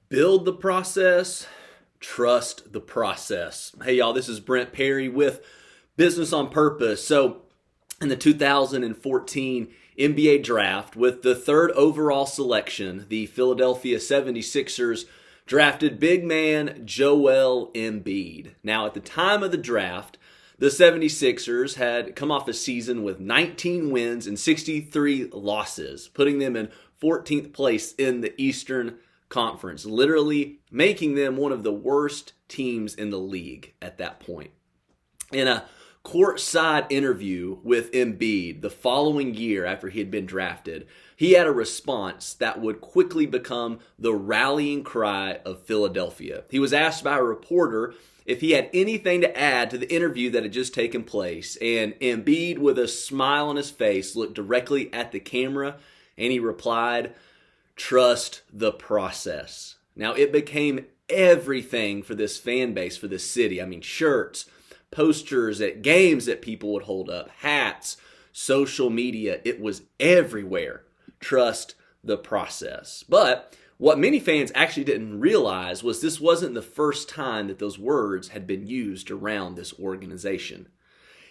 Build the process, trust the process. Hey, y'all, this is Brent Perry with Business on Purpose. So, in the 2014 NBA draft, with the third overall selection, the Philadelphia 76ers drafted big man Joel Embiid. Now, at the time of the draft, the 76ers had come off a season with 19 wins and 63 losses, putting them in 14th place in the Eastern Conference, literally making them one of the worst teams in the league at that point. In a courtside interview with Embiid the following year after he had been drafted, he had a response that would quickly become the rallying cry of Philadelphia. He was asked by a reporter if he had anything to add to the interview that had just taken place, and Embiid, with a smile on his face, looked directly at the camera and he replied, "Trust the process." Now, it became everything for this fan base, for this city. I mean, shirts, posters at games that people would hold up, hats, social media. It was everywhere. Trust the process. But what many fans actually didn't realize was this wasn't the first time that those words had been used around this organization.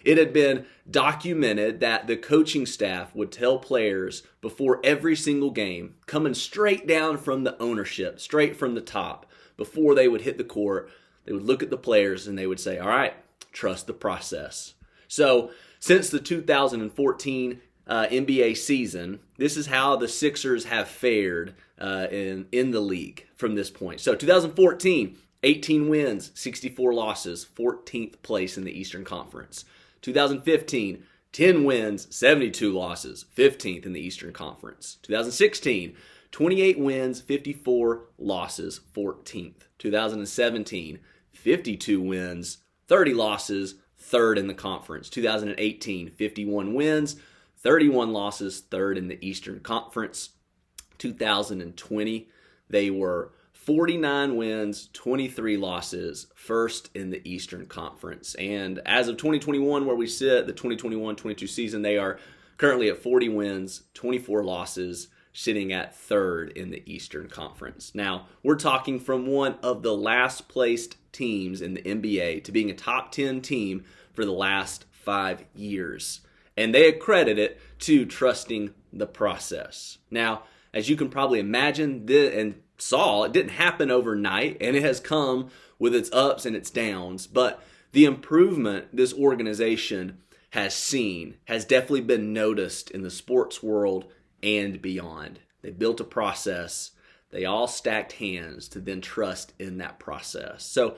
It had been documented that the coaching staff would tell players before every single game, coming straight down from the ownership, straight from the top, before they would hit the court, they would look at the players and they would say, "All right, trust the process." So, since the 2014 NBA season, this is how the Sixers have fared in the league from this point. So, 2014, 18 wins, 64 losses, 14th place in the Eastern Conference. 2015, 10 wins, 72 losses, 15th in the Eastern Conference. 2016, 28 wins, 54 losses, 14th. 2017, 52 wins, 30 losses, 3rd in the conference. 2018, 51 wins, 31 losses, 3rd in the Eastern Conference. 2020, they were 49 wins, 23 losses, 1st in the Eastern Conference. And as of 2021, where we sit, the 2021-22 season, they are currently at 40 wins, 24 losses, sitting at 3rd in the Eastern Conference. Now, we're talking from one of the last placed teams in the NBA to being a top 10 team for the last 5 years. And they accredit it to trusting the process. Now, as you can probably imagine and saw, it didn't happen overnight, and it has come with its ups and its downs. But the improvement this organization has seen has definitely been noticed in the sports world and beyond. They built a process. They all stacked hands to then trust in that process. So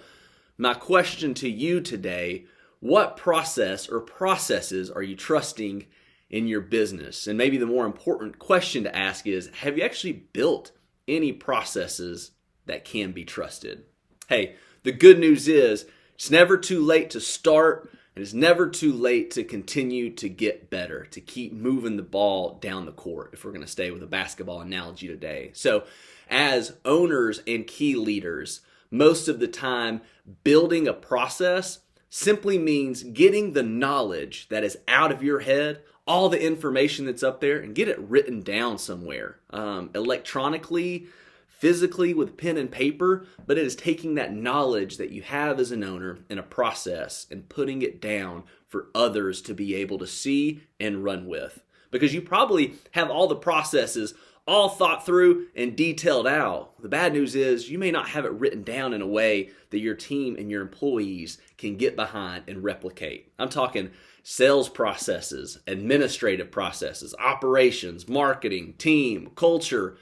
my question to you today, what process or processes are you trusting in your business? And maybe the more important question to ask is, have you actually built any processes that can be trusted? Hey, the good news is it's never too late to start, and it's never too late to continue to get better, to keep moving the ball down the court, if we're going to stay with a basketball analogy today. So as owners and key leaders, most of the time, building a process simply means getting the knowledge that is out of your head, all the information that's up there, and get it written down somewhere, electronically, physically with pen and paper. But it is taking that knowledge that you have as an owner in a process and putting it down for others to be able to see and run with. Because you probably have all the processes all thought through and detailed out. The bad news is you may not have it written down in a way that your team and your employees can get behind and replicate. I'm talking sales processes, administrative processes, operations, marketing, team, culture.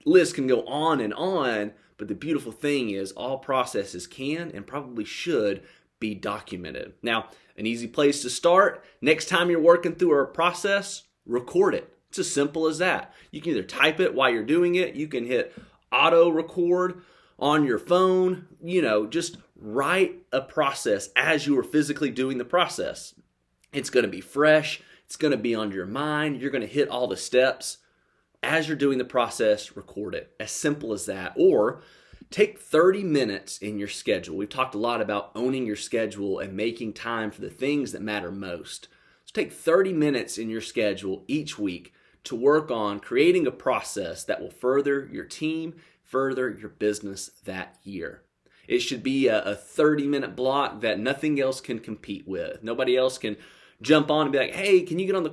List can go on, but the beautiful thing is all processes can and probably should be documented. Now, an easy place to start, next time you're working through a process, record it. It's as simple as that. You can either type it while you're doing it, you can hit auto record on your phone, just write a process as you are physically doing the process. It's going to be fresh, it's going to be on your mind, you're going to hit all the steps. As you're doing the process, record it. As simple as that. Or take 30 minutes in your schedule. We've talked a lot about owning your schedule and making time for the things that matter most. So take 30 minutes in your schedule each week to work on creating a process that will further your team, further your business that year. It should be a 30-minute block that nothing else can compete with. Nobody else can jump on and be like, hey, can you get on a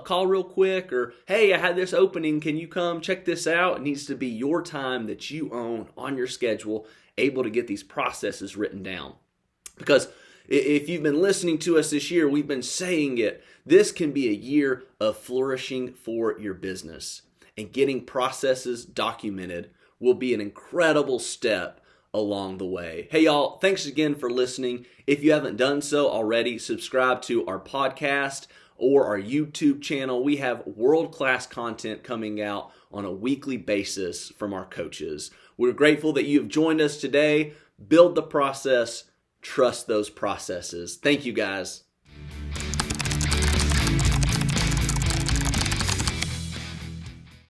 call real quick? Or, hey, I had this opening. Can you come check this out? It needs to be your time that you own on your schedule, able to get these processes written down. Because if you've been listening to us this year, we've been saying it. This can be a year of flourishing for your business. And getting processes documented will be an incredible step along the way. Hey, y'all, thanks again for listening. If you haven't done so already, subscribe to our podcast or our YouTube channel. We have world-class content coming out on a weekly basis from our coaches. We're grateful that you have joined us today. Build the process. Trust those processes. Thank you, guys.